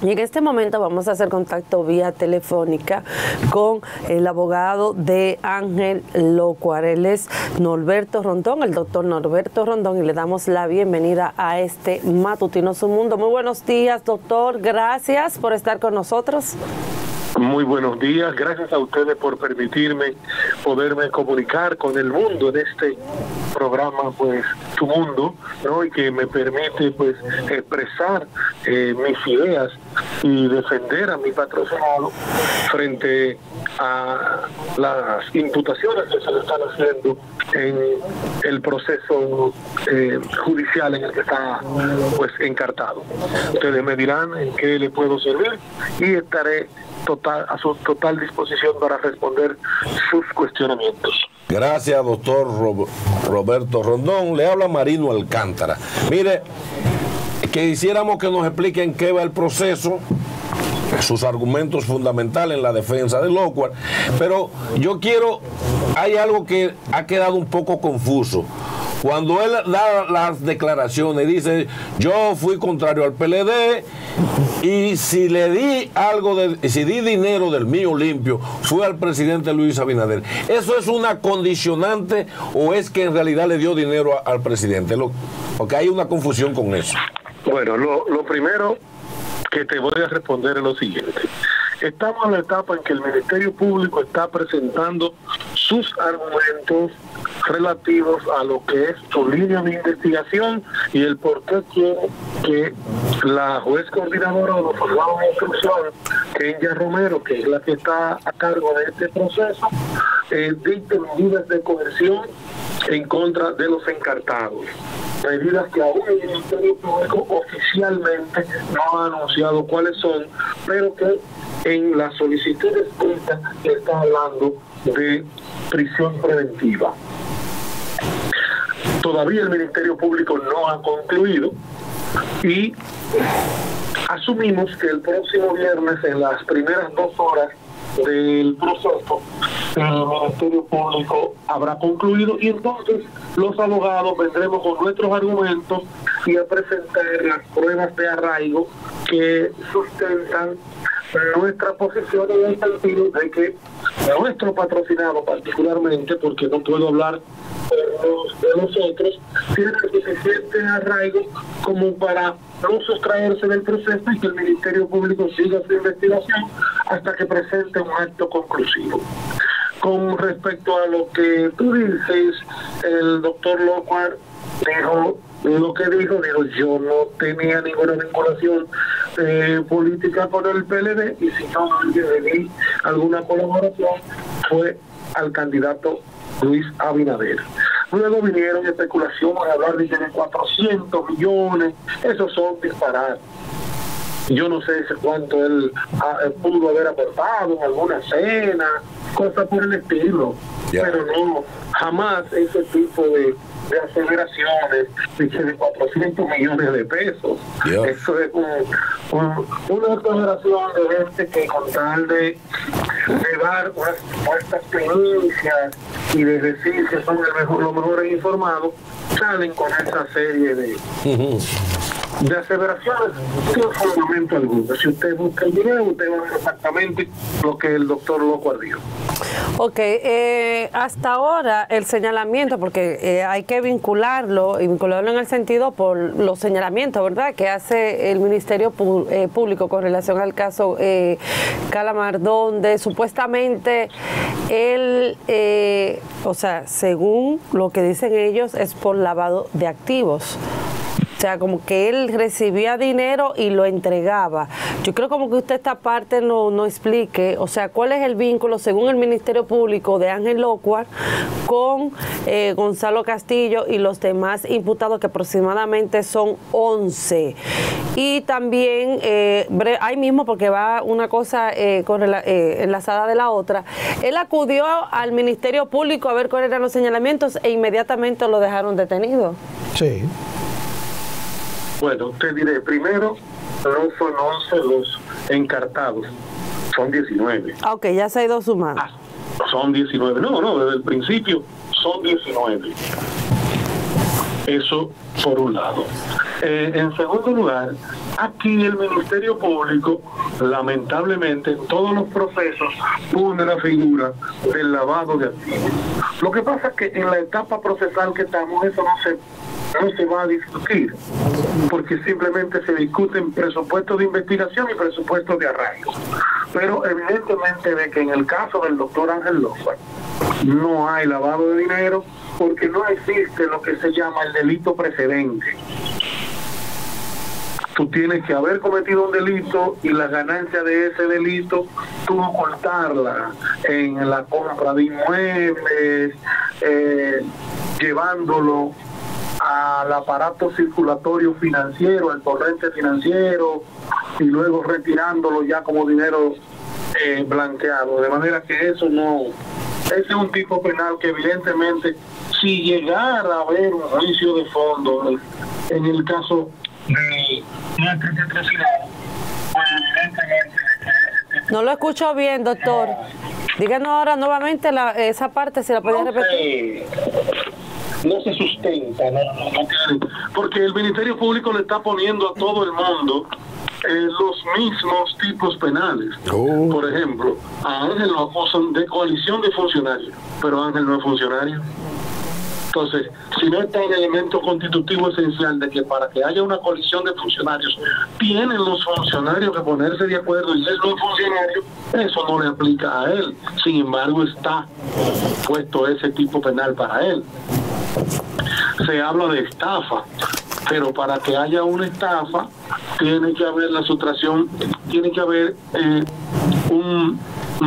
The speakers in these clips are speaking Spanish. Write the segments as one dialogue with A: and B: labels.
A: Y en este momento vamos a hacer contacto vía telefónica con el abogado de Ángel Locuar. Él es Norberto Rondón, el doctor Norberto Rondón, y le damos la bienvenida a este Matutino Su Mundo. Muy buenos días, doctor. Gracias por estar con nosotros.
B: Muy buenos días, gracias a ustedes por permitirme poderme comunicar con el mundo en este programa, pues, Tu Mundo, ¿no? Y que me permite, pues, expresar mis ideas y defender a mi patrocinado frente a las imputaciones que se le están haciendo en el proceso judicial en el que está, pues, encartado. Ustedes me dirán en qué le puedo servir y estaré a su total disposición para responder sus cuestionamientos.
C: Gracias, doctor Roberto Rondón. Le habla Marino Alcántara. Mire, que quisiéramos que nos expliquen qué va el proceso, sus argumentos fundamentales en la defensa de Locuar, pero hay algo que ha quedado un poco confuso. Cuando él da las declaraciones, dice, yo fui contrario al PLD y si le di si di dinero del mío limpio, fue al presidente Luis Abinader. ¿Eso es una condicionante o es que en realidad le dio dinero al presidente? Porque hay una confusión con eso.
B: Bueno, lo primero que te voy a responder es lo siguiente. Estamos en la etapa en que el Ministerio Público está presentando sus argumentos relativos a lo que es su línea de investigación y el por qué quiere que la juez coordinadora de los juzgados de instrucción, Kenya Romero, que es la que está a cargo de este proceso, dicte medidas de coerción en contra de los encartados. Medidas que aún el Ministerio Público oficialmente no ha anunciado cuáles son, pero que en la solicitud escrita está hablando de prisión preventiva. Todavía el Ministerio Público no ha concluido y asumimos que el próximo viernes, en las primeras 2 horas del proceso, el Ministerio Público habrá concluido y entonces los abogados vendremos con nuestros argumentos y a presentar las pruebas de arraigo que sustentan nuestra posición en el sentido de que nuestro patrocinado particularmente, porque no puedo hablar de nosotros, tiene suficiente arraigo como para no sustraerse del proceso y que el Ministerio Público siga su investigación hasta que presente un acto conclusivo. Con respecto a lo que tú dices, el doctor Locuar dijo lo que dijo, yo no tenía ninguna vinculación política con el PLD y si yo le di alguna colaboración fue al candidato Luis Abinader. Luego vinieron especulaciones a hablar de 400 millones, esos son disparates. Yo no sé cuánto él pudo haber aportado en alguna cena, cosas por el estilo, pero no, jamás ese tipo de aseveraciones de 400 millones de pesos. Eso es una aseveración de gente que con tal de dar unas supuestas primicias y de decir que son los mejores informados, salen con esa serie de aseveraciones sin fundamento alguno. Si usted busca el video, usted va a ver exactamente lo que el doctor Locuar dijo.
A: Ok, hasta ahora el señalamiento, porque hay que vincularlo en el sentido por los señalamientos, ¿verdad?, que hace el Ministerio Público con relación al caso Calamar, donde supuestamente él, o sea, según lo que dicen ellos, es por lavado de activos. O sea, como que él recibía dinero y lo entregaba. Yo creo como que usted esta parte no explique, o sea, cuál es el vínculo, según el Ministerio Público, de Ángel Locuar con Gonzalo Castillo y los demás imputados, que aproximadamente son 11. Y también, ahí mismo, porque va una cosa enlazada de la otra, él acudió al Ministerio Público a ver cuáles eran los señalamientos e inmediatamente lo dejaron detenido.
C: Sí.
B: Bueno, te diré, primero, no son 11 los encartados, son 19.
A: Ah, ok, ya se ha ido sumando.
B: Son 19, no, desde el principio son 19. Eso por un lado. En segundo lugar, Aquí el Ministerio Público, lamentablemente, en todos los procesos pone la figura del lavado de activos. Lo que pasa es que en la etapa procesal que estamos, eso no se va a discutir, porque simplemente se discuten presupuestos de investigación y presupuestos de arraigo. Pero evidentemente de que en el caso del doctor Ángel Locuar no hay lavado de dinero, porque no existe lo que se llama el delito precedente. Tú tienes que haber cometido un delito y la ganancia de ese delito tú ocultarla en la compra de inmuebles, llevándolo al aparato circulatorio financiero, al torrente financiero, y luego retirándolo ya como dinero blanqueado. De manera que eso no... Ese es un tipo penal que evidentemente, si llegara a haber un juicio de fondo en el caso de nuestra atrocidad, pues evidentemente...
A: No lo escucho bien, doctor. Díganos ahora nuevamente esa parte, si la podía repetir.
B: No se sustenta, no tiene, porque el Ministerio Público le está poniendo a todo el mundo los mismos tipos penales. Por ejemplo, a Ángel lo acusan de coalición de funcionarios, pero Ángel no es funcionario. Entonces, si no está el elemento constitutivo esencial de que para que haya una coalición de funcionarios tienen los funcionarios que ponerse de acuerdo y él no es funcionario, eso no le aplica a él. Sin embargo, está puesto ese tipo penal para él. Se habla de estafa, pero para que haya una estafa tiene que haber la sustracción, tiene que haber un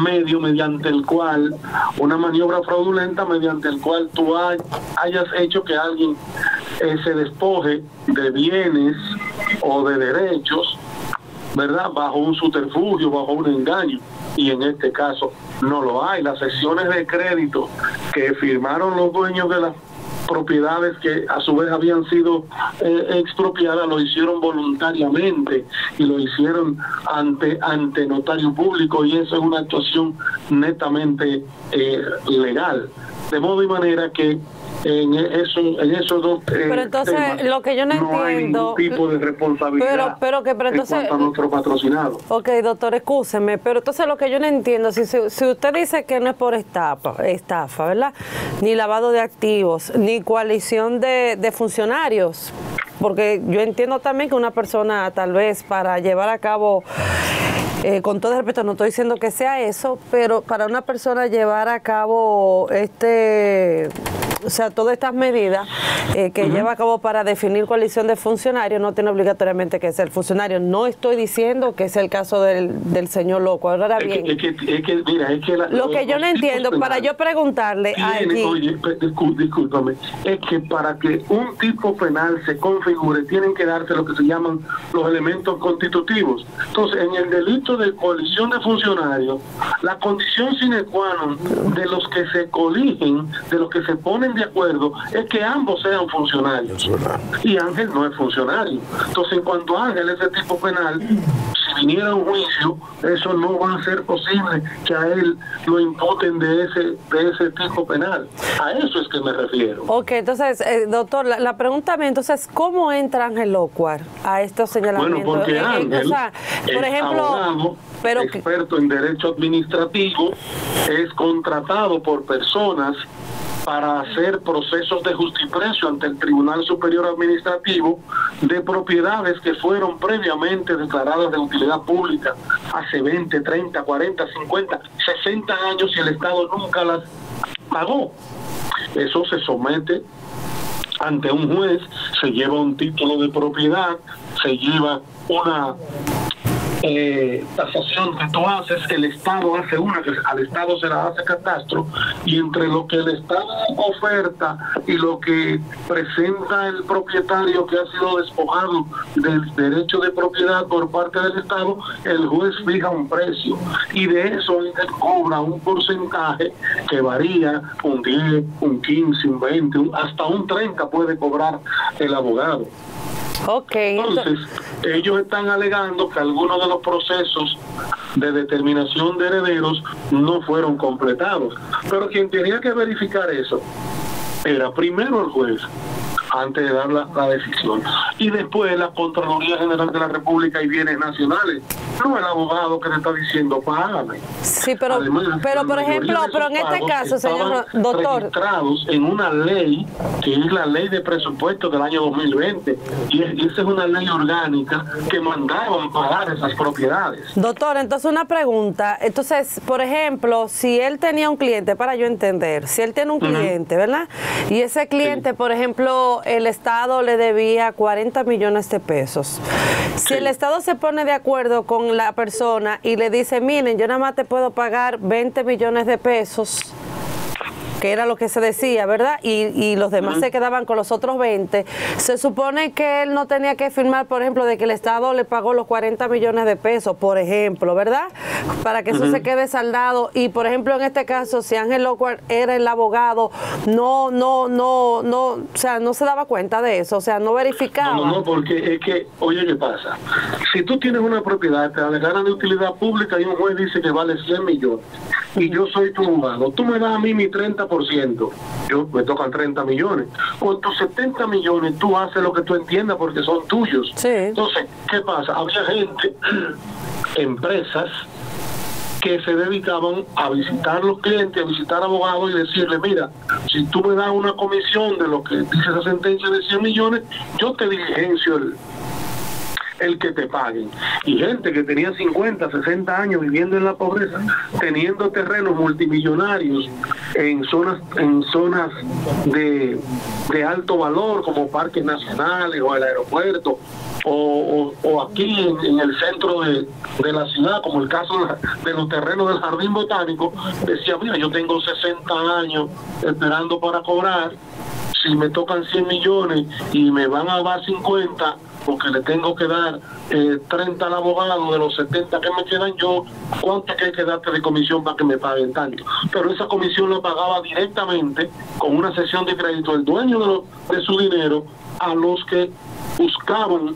B: medio mediante el cual, una maniobra fraudulenta mediante el cual tú hayas hecho que alguien se despoje de bienes o de derechos, ¿verdad? Bajo un subterfugio, bajo un engaño. Y en este caso no lo hay. Las secciones de crédito que firmaron los dueños de las propiedades que a su vez habían sido expropiadas lo hicieron voluntariamente y lo hicieron ante notario público, y eso es una actuación netamente legal, de modo y manera que en esos dos
A: pero entonces
B: temas,
A: lo que yo no entiendo,
B: hay ningún tipo de responsabilidad
A: pero entonces,
B: en cuanto a nuestro patrocinado.
A: Ok, doctor, excúseme, pero entonces lo que yo no entiendo, si usted dice que no es por estafa, ¿verdad? Ni lavado de activos, ni coalición de funcionarios, porque yo entiendo también que una persona tal vez para llevar a cabo, con todo el respeto, no estoy diciendo que sea eso, pero para una persona llevar a cabo o sea, todas estas medidas que lleva a cabo para definir coalición de funcionarios, no tiene obligatoriamente que ser funcionario. No estoy diciendo que es el caso del señor Locuar. Ahora bien, lo que yo no entiendo, para yo preguntarle aquí...
B: Oye, discúlpame, es que para que un tipo penal se configure, tienen que darse lo que se llaman los elementos constitutivos. Entonces, en el delito de coalición de funcionarios, la condición sine qua non de los que se coligen, de los que se ponen de acuerdo, es que ambos sean funcionarios. Y Ángel no es funcionario. Entonces, en cuanto a Ángel, ese tipo penal, si viniera un juicio, eso no va a ser posible que a él lo imputen de ese tipo penal. A eso es que me refiero.
A: Ok, entonces, doctor, la pregunta es, entonces, ¿cómo entra Ángel Locuar a estos señalamientos?
B: Bueno, porque Ángel,
A: o sea, por ejemplo,
B: abogado, experto en derecho administrativo, es contratado por personas para hacer procesos de justiprecio ante el Tribunal Superior Administrativo de propiedades que fueron previamente declaradas de utilidad pública hace 20, 30, 40, 50, 60 años y el Estado nunca las pagó. Eso se somete ante un juez, se lleva un título de propiedad, se lleva una tasación que tú haces, el Estado hace una, que al Estado se la hace catastro, y entre lo que el Estado oferta y lo que presenta el propietario que ha sido despojado del derecho de propiedad por parte del Estado, el juez fija un precio, y de eso él cobra un porcentaje que varía, un 10, un 15, un 20, hasta un 30 puede cobrar el abogado.
A: Okay,
B: entonces, ellos están alegando que algunos de los procesos de determinación de herederos no fueron completados. Pero quien tenía que verificar eso era primero el juez, antes de dar la decisión. Y después la Contraloría General de la República y Bienes Nacionales, no el abogado que te está diciendo págame.
A: Sí, pero, además, por ejemplo, pero en este caso, señor doctor,
B: registrados en una ley que es la ley de presupuesto del año 2020, y esa es una ley orgánica que mandaban pagar esas propiedades.
A: Doctor, entonces una pregunta, entonces, por ejemplo, si él tenía un cliente, para yo entender, si él tiene un cliente, ¿verdad? Y ese cliente, por ejemplo, el Estado le debía 40 millones de pesos. Si el Estado se pone de acuerdo con la persona y le dice, miren, yo nada más te puedo pagar 20 millones de pesos, que era lo que se decía, ¿verdad? Y los demás se quedaban con los otros 20. Se supone que él no tenía que firmar, por ejemplo, de que el Estado le pagó los 40 millones de pesos, por ejemplo, ¿verdad? Para que eso se quede saldado. Y, por ejemplo, en este caso, si Ángel Lockhart era el abogado, o sea, no se daba cuenta de eso, o sea, no verificaba.
B: No, porque es que, oye, ¿qué pasa? Si tú tienes una propiedad, te la declaran de utilidad pública y un juez dice que vale 100 millones, y yo soy tu abogado, tú me das a mí mi 30%, yo me tocan 30 millones. Con tus 70 millones tú haces lo que tú entiendas porque son tuyos.
A: Sí.
B: Entonces, ¿qué pasa? Había gente, empresas, que se dedicaban a visitar los clientes, a visitar abogados y decirle, mira, si tú me das una comisión de lo que dice esa sentencia de 100 millones, yo te diligencio el que te paguen. Y gente que tenía 50, 60 años viviendo en la pobreza, teniendo terrenos multimillonarios en zonas de alto valor como parques nacionales o el aeropuerto o aquí en el centro de la ciudad, como el caso de los terrenos del Jardín Botánico, decía, mira, yo tengo 60 años esperando para cobrar, si me tocan 100 millones y me van a dar 50, porque le tengo que dar 30 al abogado de los 70 que me quedan, yo, ¿cuánto hay que darte de comisión para que me paguen tanto? Pero esa comisión la pagaba directamente con una cesión de crédito el dueño de su dinero a los que buscaban,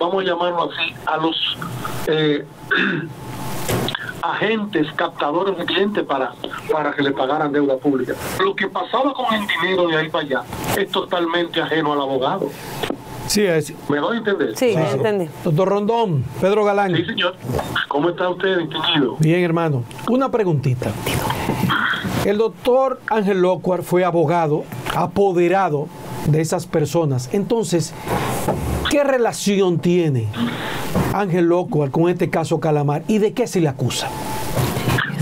B: vamos a llamarlo así, a los agentes captadores de clientes para que le pagaran deuda pública. Lo que pasaba con el dinero de ahí para allá es totalmente ajeno al abogado.
D: Sí, es.
B: ¿Me doy a entender?
A: Sí, me entendí.
D: Doctor Rondón, Pedro Galán.
B: Sí, señor. ¿Cómo está usted, distinguido?
D: Bien, hermano. Una preguntita. El doctor Ángel Lockhart fue abogado, apoderado de esas personas. Entonces, ¿qué relación tiene Ángel Lockhart con este caso Calamar y de qué se le acusa?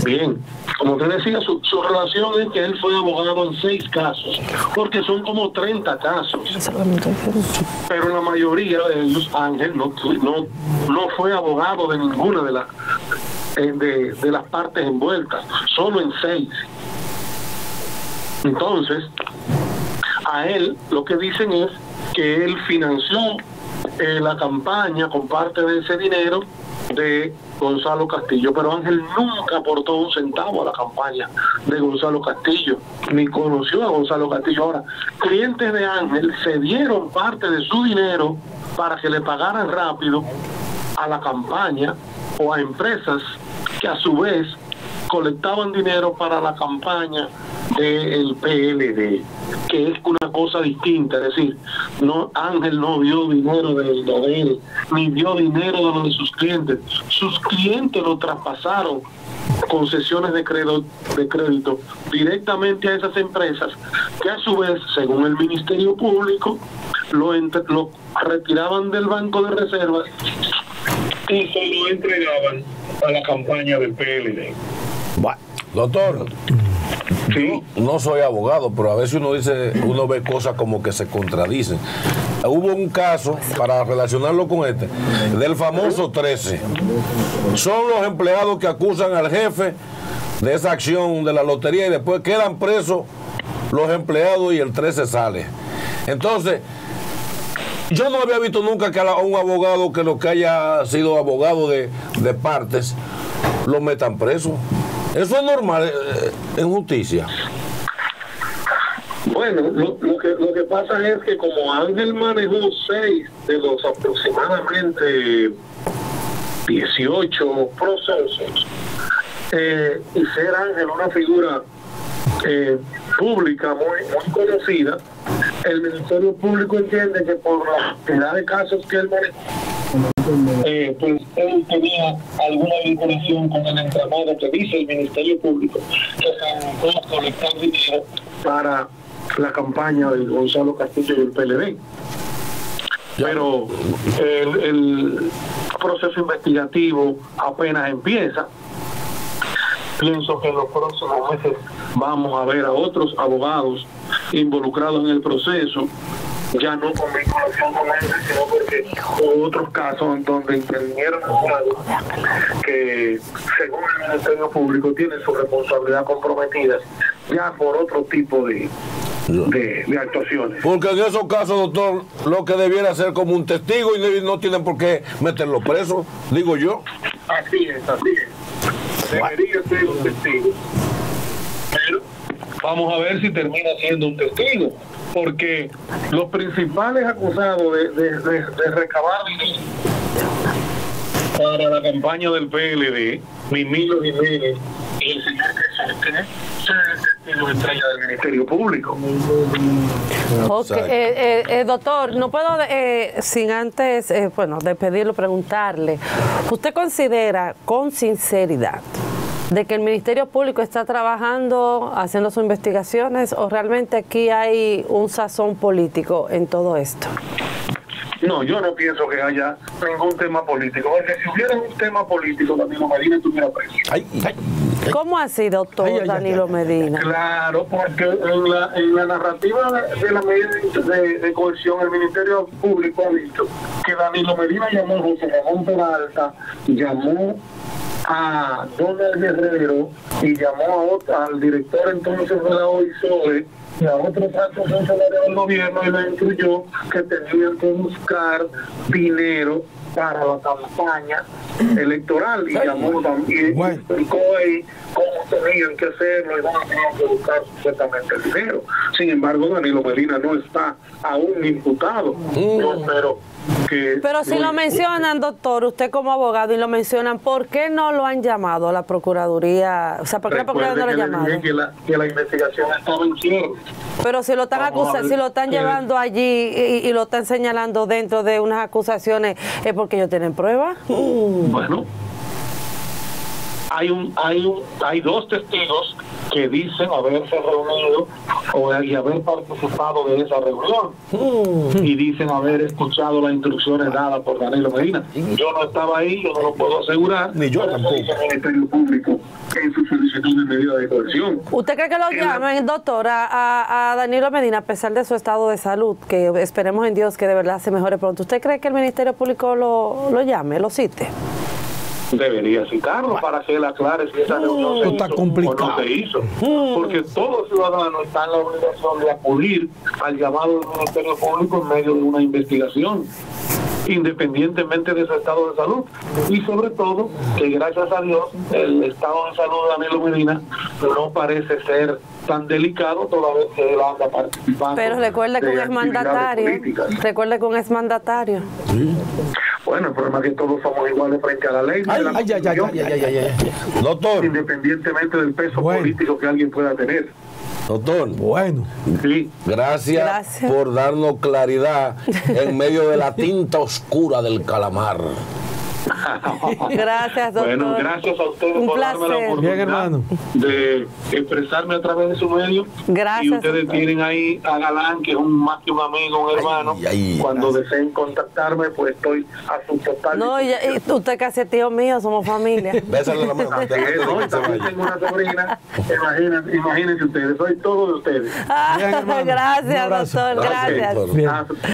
B: Bien, como te decía, su relación es que él fue abogado en 6 casos, porque son como 30 casos. Pero la mayoría de ellos, Ángel no fue abogado de ninguna de las partes envueltas, solo en 6. Entonces, a él lo que dicen es que él financió la campaña con parte de ese dinero de Gonzalo Castillo, pero Ángel nunca aportó un centavo a la campaña de Gonzalo Castillo, ni conoció a Gonzalo Castillo. Ahora, clientes de Ángel se dieron parte de su dinero para que le pagaran rápido a la campaña o a empresas que a su vez colectaban dinero para la campaña del PLD, que es una cosa distinta. Es decir, Ángel no dio dinero de él, ni dio dinero de los de sus clientes. Sus clientes lo traspasaron concesiones de crédito directamente a esas empresas, que a su vez, según el Ministerio Público, lo retiraban del Banco de Reservas y se lo entregaban a la campaña del PLD.
C: Bueno, doctor,
B: sí.
C: No soy abogado, pero a veces uno ve cosas como que se contradicen. Hubo un caso, para relacionarlo con este, del famoso 13. Son los empleados que acusan al jefe de esa acción de la lotería y después quedan presos los empleados y el 13 sale. Entonces, yo no había visto nunca que a un abogado que lo que haya sido abogado de partes lo metan preso. ¿Eso es normal en justicia?
B: Bueno, lo que pasa es que como Ángel manejó 6 de los aproximadamente 18 procesos, y ser Ángel una figura pública muy conocida, el Ministerio Público entiende que por la cantidad de casos que él maneja, pues él tenía alguna vinculación con el entramado que dice el Ministerio Público que se buscó colectar dinero para la campaña de Gonzalo Castillo y el PLD. Pero el proceso investigativo apenas empieza. Pienso que en los próximos meses vamos a ver a otros abogados involucrados en el proceso, ya no con vinculación con él, sino porque hubo otros casos en donde intervinieron abogados que, según el Ministerio Público, tienen su responsabilidad comprometida ya por otro tipo de actuaciones.
C: Porque en esos casos, doctor, lo que debiera ser como un testigo y no tienen por qué meterlo preso, digo yo.
B: Así es. Debería ser un testigo. Pero vamos a ver si termina siendo un testigo. Porque los principales acusados de recabar dinero para la campaña del PLD, Mimilo Jiménez y el señor Quesante, son testigos estrella del Ministerio Público.
A: Okay. Doctor, no puedo, sin antes, despedirlo, preguntarle, ¿usted considera con sinceridad de que el Ministerio Público está trabajando, haciendo sus investigaciones, o realmente aquí hay un sazón político en todo esto?
B: No, yo no pienso que haya ningún tema político, porque si hubiera un tema político, Danilo Medina estuviera preso.
A: ¿Cómo así, doctor Danilo Medina?
B: Claro, porque en la narrativa de la medida de coerción, el Ministerio Público ha dicho que Danilo Medina llamó a José Ramón Peralta, llamó a Donald Guerrero y llamó al director entonces de la OISOE y a otros altos funcionarios del gobierno y le instruyó que tenían que buscar dinero para la campaña electoral y llamó también y explicó ahí cómo tenían que hacerlo y dónde tenían que buscar supuestamente el dinero. Sin embargo, Danilo Medina no está aún imputado. Yo espero que... Pero
A: si lo mencionan, doctor, usted como abogado, y lo mencionan, ¿por qué no lo han llamado a la Procuraduría? O sea, ¿por qué la Procuraduría no lo ha llamado?
B: Que la investigación estaba en cierre.
A: Pero si lo están acusando, si lo están llevando allí y lo están señalando dentro de unas acusaciones, ¿es porque ellos tienen pruebas?
B: Bueno, hay dos testigos que dicen haberse reunido y haber participado de esa reunión y dicen haber escuchado las instrucciones dadas por Danilo Medina. Yo no estaba ahí, yo no lo puedo asegurar.
C: Ni yo tampoco.
B: El Ministerio Público en su solicitud de medida de coerción.
A: ¿Usted cree que lo llamen, doctor, a Danilo Medina, a pesar de su estado de salud, que esperemos en Dios que de verdad se mejore pronto? ¿Usted cree que el Ministerio Público lo llame, lo cite?
B: Debería citarlo para que él aclare si esa reunión se hizo o no se hizo. Porque todo ciudadano está en la obligación de acudir al llamado del Ministerio Público en medio de una investigación, independientemente de su estado de salud. Y sobre todo, que gracias a Dios, el estado de salud de Danilo Medina no parece ser tan delicado toda vez que él anda participando.
A: Pero recuerde que un exmandatario. Recuerde que un exmandatario.
B: Bueno, el problema es que todos somos iguales frente a la ley.
C: Doctor.
B: Independientemente del peso político que alguien pueda tener.
C: Doctor,
B: sí.
C: Gracias por darnos claridad en medio de la tinta oscura del calamar.
A: Gracias, doctor.
B: Bueno, gracias a ustedes por darme la oportunidad de expresarme a través de su medio.
A: Gracias.
B: Y ustedes tienen ahí a Galán, que es más que un amigo, un hermano. Cuando deseen contactarme, pues estoy a su total.
A: No, y usted casi es tío mío, somos familia.
C: Bésale la mano.
B: También tengo una sobrina. Imagínense ustedes, soy todo de ustedes.
A: Gracias, doctor. Gracias.